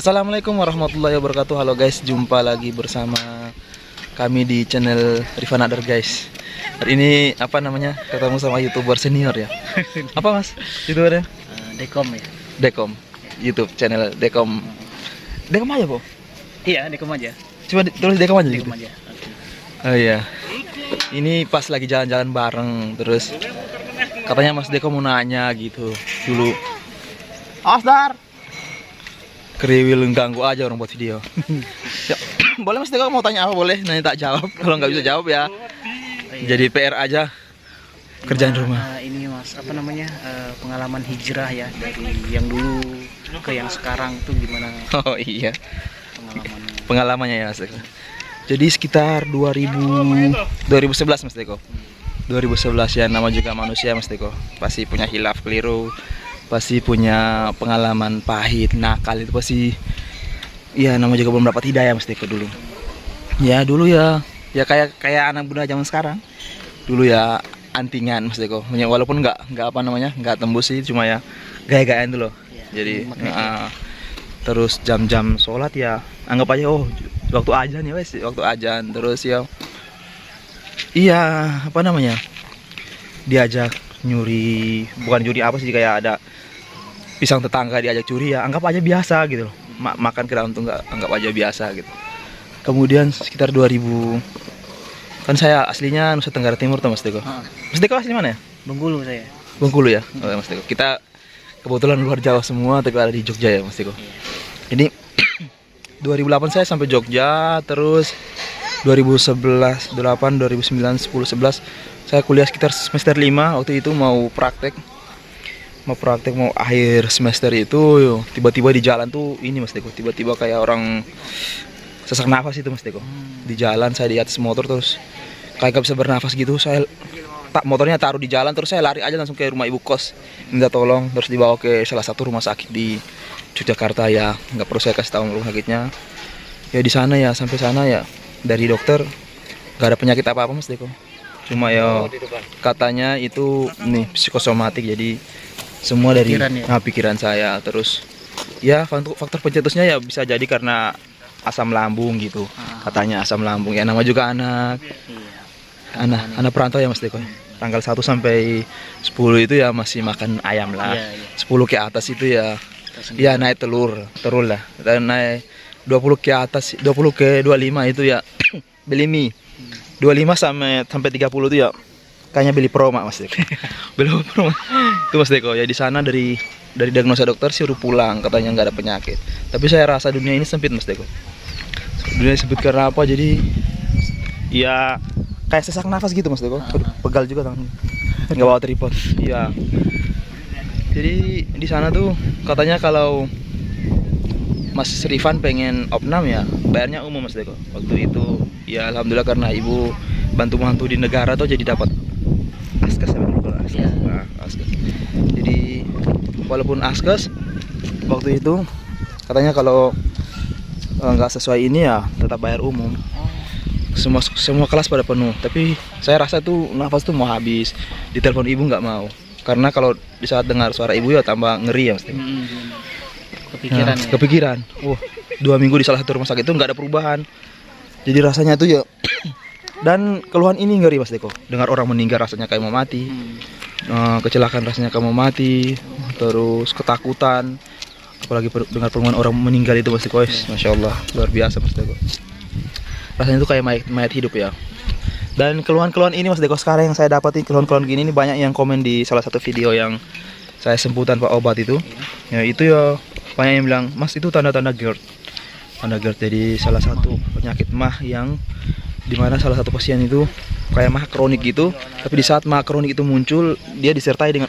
Assalamualaikum warahmatullahi wabarakatuh. Halo guys, jumpa lagi bersama kami di channel Rifanadar guys. Hari ini ketemu sama YouTuber senior ya. Apa mas? YouTubernya? Dekom ya. Dekom. YouTube channel Dekom. Dekom aja po? Iya, Dekom aja. Coba tulis Dekom aja gitu. Dekom aja. Okay. Oh iya. Ini pas lagi jalan-jalan bareng, terus katanya Mas Dekom mau nanya gitu dulu. Asdar. Kriwil ganggu aja orang buat video. Ya, boleh Mas Dekom mau tanya apa boleh? Nanti tak jawab. Kalau nggak bisa jawab ya. Jadi PR aja. Kerjaan rumah. Ini mas, pengalaman hijrah ya dari yang dulu ke yang sekarang tuh gimana? Oh iya. Pengalamannya ya Mas Dekom. Jadi sekitar 2011 Mas Deko. 2011 ya, nama juga manusia Mas Deko. Pasti punya hilaf keliru. Pasti punya pengalaman pahit, nakal itu pasti. Ya namanya juga belum dapat hidayah Mas Deko dulu. Ya dulu ya kayak anak muda zaman sekarang. Dulu ya antingan Mas Deko. Walaupun nggak tembus sih, cuma ya gaya-gayaan dulu. Ya, jadi terus jam-jam sholat ya anggap aja waktu ajan ya wes, waktu ajan. Terus ya diajak nyuri, bukan nyuri apa sih, kayak ada pisang tetangga diajak curi ya anggap aja biasa gitu loh. Makan kerang tuh anggap aja biasa gitu. Kemudian sekitar 2000, kan saya aslinya Nusa Tenggara Timur tuh Mas Deko. Mas Deko asli mana ya? Bengkulu saya. Bengkulu ya. Oh, Mas Deko. Kita kebetulan luar Jawa semua tapi ada di Jogja ya Mas Deko. Ini 2008 saya sampai Jogja, terus 2011, 8, 2009, 10, 11 saya kuliah sekitar semester 5. Waktu itu mau praktek mau akhir semester itu, tiba-tiba di jalan tuh ini Mas Deko, tiba-tiba kayak orang sesak nafas itu Mas Deko. Di jalan saya di atas motor terus kayak gak bisa bernafas gitu. Saya motornya taruh di jalan, terus saya lari aja langsung ke rumah ibu kos minta tolong, terus dibawa ke salah satu rumah sakit di Yogyakarta ya. Nggak perlu saya kasih tahu rumah sakitnya. Ya di sana ya, sampai sana ya dari dokter nggak ada penyakit apa-apa Mas Deko. Cuma ya katanya itu nih psikosomatik, jadi semua dari pikiran saya. Terus ya faktor pencetusnya ya bisa jadi karena asam lambung gitu. Katanya asam lambung ya, nama juga anak perantau ya Mas Deko. Tanggal 1 sampai 10 itu ya masih makan ayam lah. 10 ke atas itu ya naik telur lah. Dan naik 20 ke atas, 20 ke 25 itu ya beli mie. 25 sampai 30 itu ya kayaknya beli Proma Mas Deko. Beli Proma. Itu Mas Deko ya. Di sana dari diagnosa dokter suruh pulang, katanya nggak ada penyakit. Tapi saya rasa dunia ini sempit Mas Deko. Dunia sempit karena apa? Jadi ya kayak sesak nafas gitu Mas Deko. Pegal juga tangan. Nggak bawa tripod. Iya. Jadi di sana tuh katanya kalau Mas Rifan pengen opnam ya bayarnya umum Mas Deko. Waktu itu ya alhamdulillah karena ibu bantu di negara tuh jadi dapat askes ya. Askes. Jadi walaupun askes waktu itu katanya kalau nggak sesuai ini ya tetap bayar umum. Semua kelas pada penuh, tapi saya rasa tuh nafas tuh mau habis. Ditelepon ibu nggak mau, karena kalau di saat dengar suara ibu ya tambah ngeri ya Mas Deko. Kepikiran. 2 minggu di salah satu rumah sakit itu nggak ada perubahan. Jadi rasanya tuh ya dan keluhan ini ngeri Mas Deko. Dengar orang meninggal rasanya kayak mau mati. Kecelakaan rasanya kayak mau mati. Terus ketakutan. Apalagi dengar pengakuan orang meninggal itu Mas Deko. Masya Allah, luar biasa Mas Deko. Rasanya itu kayak mayat hidup ya. Dan keluhan-keluhan ini Mas Deko sekarang yang saya dapatin, keluhan-keluhan gini ini banyak yang komen di salah satu video yang saya sembuh tanpa obat itu. Ya itu ya banyak yang bilang, Mas itu tanda-tanda GERD. Tanda GERD jadi salah satu penyakit mah yang dimana salah satu pasien itu kayak mah kronik gitu. Tapi di saat mah kronik itu muncul, dia disertai dengan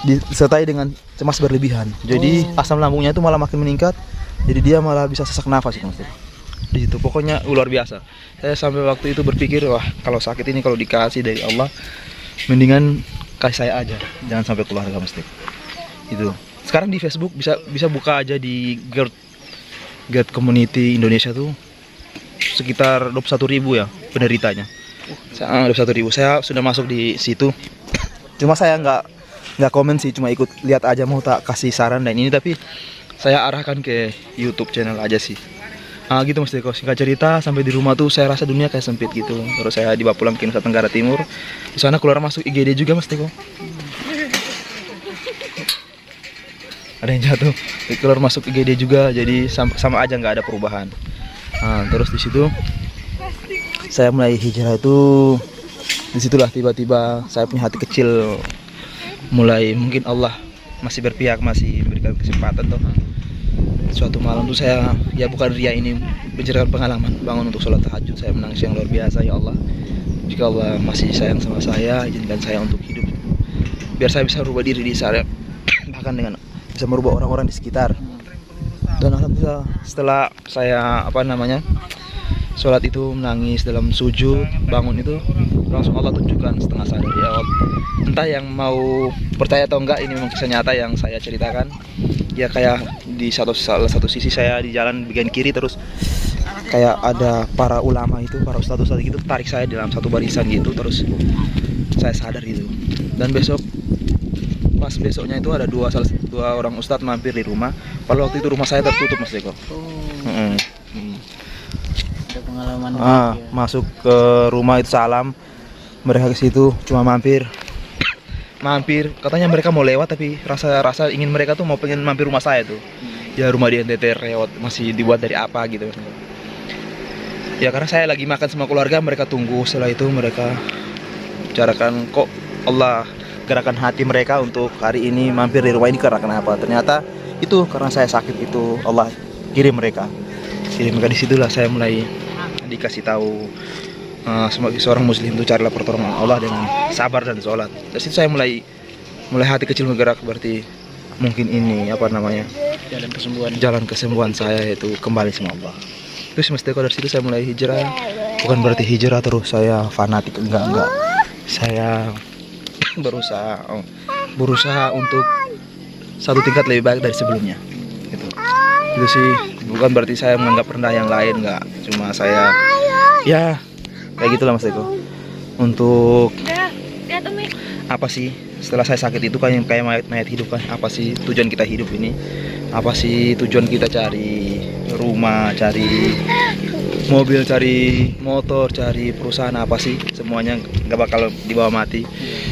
disertai dengan cemas berlebihan. Jadi asam lambungnya itu malah makin meningkat. Jadi dia malah bisa sesak nafas gitu Mas. Di situ pokoknya luar biasa. Saya sampai waktu itu berpikir, wah kalau sakit ini kalau dikasih dari Allah, mendingan kasih saya aja, jangan sampai keluarga Mas Deko. Itu. Sekarang di Facebook bisa buka aja di GERD Community Indonesia tuh sekitar 21.000 ya penderitanya. 21.000. Saya sudah masuk di situ. Cuma saya nggak komen sih, cuma ikut lihat aja, mau tak kasih saran dan ini. Tapi saya arahkan ke YouTube channel aja sih. Gitu Mas Deko, singkat cerita sampai di rumah tuh saya rasa dunia kayak sempit gitu. Terus saya dibawa pulang ke Nusa Tenggara Timur. Di sana keluar masuk IGD juga Mas Deko. Ada yang jatuh, keluar masuk IGD juga, jadi sama aja nggak ada perubahan. Terus di situ saya mulai hijrah itu, disitulah tiba-tiba saya punya hati kecil, mulai mungkin Allah masih berpihak, masih memberikan kesempatan tuh. Suatu malam tuh saya, ya bukan ria ini, bicarakan pengalaman, bangun untuk sholat tahajud, saya menangis yang luar biasa. Ya Allah, jika Allah masih sayang sama saya, izinkan saya untuk hidup, biar saya bisa rubah diri di sana, bahkan dengan bisa merubah orang-orang di sekitar. Dan alhamdulillah setelah saya sholat itu, menangis dalam sujud, bangun itu langsung Allah tunjukkan setengah sadar. Ya Allah, entah yang mau percaya atau enggak, ini memang kisah nyata yang saya ceritakan. Ya kayak di salah satu sisi saya di jalan bagian kiri, terus kayak ada para ulama itu, para ustadz gitu tarik saya dalam satu barisan gitu, terus saya sadar gitu. Dan besoknya itu ada dua orang ustadz mampir di rumah. Pada waktu itu rumah saya tertutup Mas Deko. Ada pengalaman masuk ke rumah itu salam, mereka ke situ cuma mampir, katanya mereka mau lewat, tapi rasa ingin mereka tuh pengen mampir rumah saya tuh. Ya rumah di NTT lewat, masih dibuat dari apa gitu. Ya karena saya lagi makan sama keluarga, mereka tunggu. Setelah itu mereka bicarakan, kok Allah gerakan hati mereka untuk hari ini mampir di rumah ini karena kenapa? Ternyata itu karena saya sakit, itu Allah kirim mereka. Disitulah saya mulai dikasih tahu, sebagai seorang muslim itu carilah pertolongan Allah dengan sabar dan sholat. Dari situ saya mulai hati kecil bergerak, berarti mungkin ini jalan kesembuhan saya, itu kembali sama Allah. Terus Mas Deko, dari situ saya mulai hijrah. Bukan berarti hijrah terus saya fanatik, enggak. Saya berusaha untuk satu tingkat lebih baik dari sebelumnya. Itu sih, bukan berarti saya menganggap rendah yang lain, enggak. Cuma saya ya kayak gitulah Mas Deko. Untuk apa sih setelah saya sakit itu, kayak mayat hidup kan? Apa sih tujuan kita hidup ini? Apa sih tujuan kita cari rumah, cari mobil, cari motor, cari perusahaan? Apa sih? Semuanya nggak bakal dibawa mati.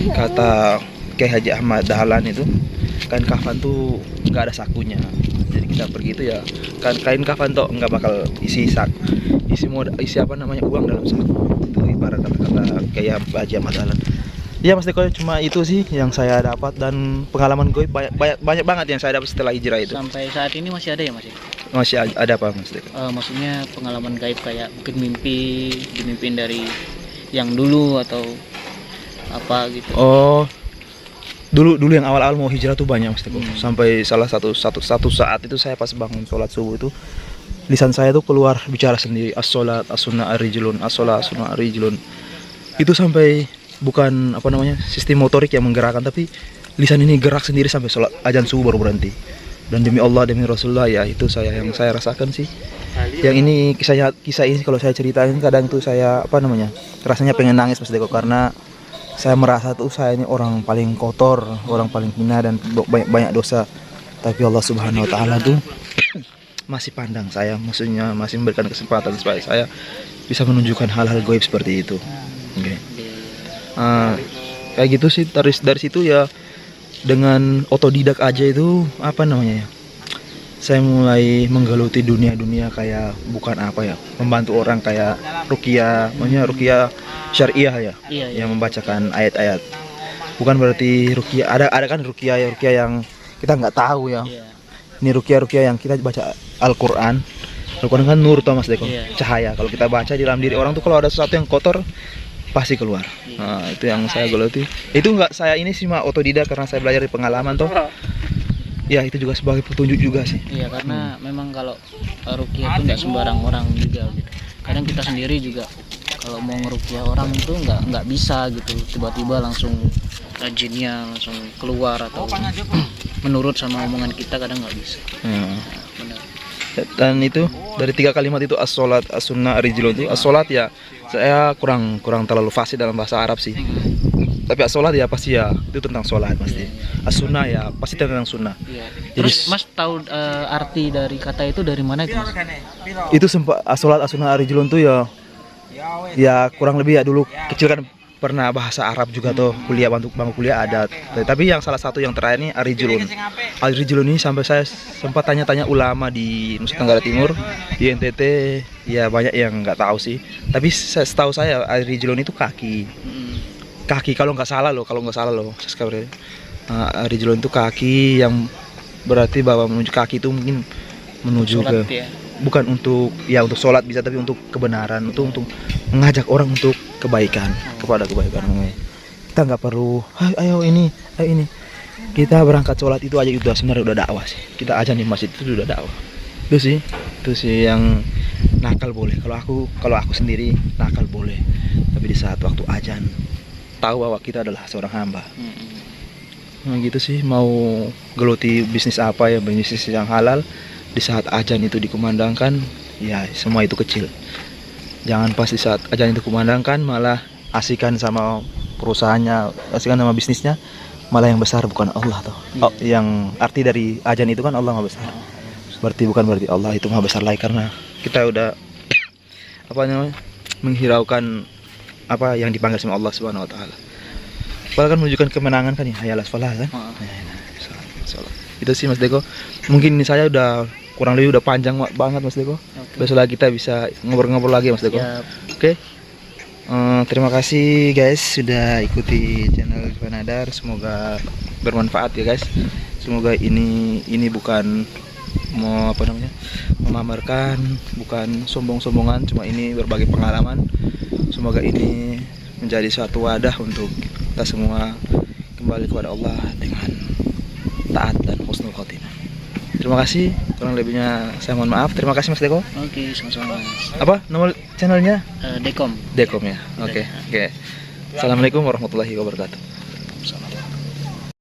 Kata Kiai Haji Ahmad Dahlan itu, kain kafan tuh nggak ada sakunya. Jadi kita pergi itu ya kan kain kafan tuh nggak bakal isi uang dalam saku. Itu ibarat kata-kata kayak Haji Ahmad Dahlan. Ya Mas Deko, cuma itu sih yang saya dapat, dan pengalaman gue banyak banget yang saya dapat setelah hijrah itu. Sampai saat ini masih ada ya Mas? Masih ada apa Mas Deko? Maksudnya pengalaman gaib kayak mungkin dimimpin dari yang dulu atau apa gitu? Oh, dulu yang awal-awal mau hijrah tuh banyak Mas Deko. Sampai salah satu saat itu saya pas bangun sholat subuh itu, lisan saya tuh keluar bicara sendiri, as-sholat as-sunnah ar-rijlun, as-sholat as-sunnah ar-rijlun. Itu sampai bukan sistem motorik yang menggerakkan, tapi lisan ini gerak sendiri sampai sholat azan subuh baru berhenti. Dan demi Allah, demi Rasulullah, ya itu yang saya rasakan sih. Yang ini kisah ini kalau saya ceritain kadang tuh saya rasanya pengen nangis Mas Deko, karena saya merasa tuh saya ini orang paling kotor, orang paling hina dan banyak dosa. Tapi Allah Subhanahu wa taala tuh masih pandang saya, maksudnya masih memberikan kesempatan supaya saya bisa menunjukkan hal-hal gaib seperti itu. Okay. Kayak gitu sih. Dari situ ya dengan otodidak aja itu saya mulai menggeluti dunia kayak bukan membantu orang kayak ruqyah, ruqyah syariah ya, yang membacakan ayat-ayat. Bukan berarti ruqyah ada kan ruqyah yang kita nggak tahu ya. Ini ruqyah yang kita baca Al-Quran kan nur toh Mas Deko, cahaya. Kalau kita baca di dalam diri orang tuh, kalau ada sesuatu yang kotor pasti keluar. Itu yang saya geluti. Itu nggak saya ini sih otodidak, karena saya belajar di pengalaman toh. Ya itu juga sebagai petunjuk juga sih. Iya, karena memang kalau ruqyah itu nggak sembarang orang juga gitu. Kadang kita sendiri juga kalau mau ngeruqyah orang itu nggak bisa gitu, tiba-tiba langsung jinnya langsung keluar atau menurut sama omongan kita, kadang nggak bisa. Benar. Dan itu dari 3 kalimat itu, as-sholat as-sunnah ar-rijlun itu, as-sholat ya saya kurang terlalu fasih dalam bahasa Arab sih. Tapi as-sholat ya pasti ya itu tentang sholat pasti. As-sunnah ya pasti tentang sunnah. Terus Mas tahu arti dari kata itu dari mana itu, Mas? Itu sempat sholat as-sunnah Ari Julun tuh ya kurang lebih ya dulu kecil kan pernah bahasa Arab juga tuh, kuliah bangku kuliah ada. Tapi yang salah satu yang terakhir nih Ari Julun. Ari Julun ini sampai saya sempat tanya-tanya ulama di Nusa Tenggara Timur, di NTT, ya banyak yang nggak tahu sih. Tapi setahu saya Ari Julun itu kaki. Kaki kalau nggak salah loh, subscriber. Ari Julun itu kaki yang berarti bahwa menuju kaki itu mungkin menuju Sholat ke ya. bukan untuk sholat bisa, tapi untuk kebenaran, untuk mengajak orang untuk kebaikan, kepada kebaikan. Kita nggak perlu ayo ini kita berangkat sholat itu aja udah sebenarnya udah dakwah sih. Kita aja di masjid itu udah dakwah. Itu sih yang nakal boleh. Kalau aku sendiri nakal boleh, tapi di saat waktu azan tahu bahwa kita adalah seorang hamba. Nah gitu sih, mau geluti bisnis apa ya, bisnis yang halal, di saat azan itu dikumandangkan ya semua itu kecil. Jangan pas di saat azan itu kumandangkan malah asikan sama perusahaannya, asikan sama bisnisnya, malah yang besar bukan Allah toh. Yang arti dari azan itu kan Allah Maha Besar. Bukan berarti Allah itu Maha Besar lagi, karena kita udah menghiraukan apa yang dipanggil sama Allah Subhanahu wa taala. Padahal kan menunjukkan kemenangan kan ya, hayalah falah kan. Itu sih Mas Deko. Mungkin ini saya udah kurang lebih udah panjang banget Mas Deko. Besok lagi kita bisa ngobrol-ngobrol lagi Mas Deko. Oke. Terima kasih guys sudah ikuti channel Fanadar. Semoga bermanfaat ya guys. Semoga ini bukan mau memamerkan, bukan sombong-sombongan, cuma ini berbagai pengalaman. Semoga ini menjadi suatu wadah untuk kita semua kembali kepada Allah dengan taat dan husnul khotimah. Terima kasih, kurang lebihnya saya mohon maaf. Terima kasih Mas Deko. Oke, sama-sama Mas. Apa nama channelnya? Dekom. Dekom ya. Oke. Assalamualaikum warahmatullahi wabarakatuh.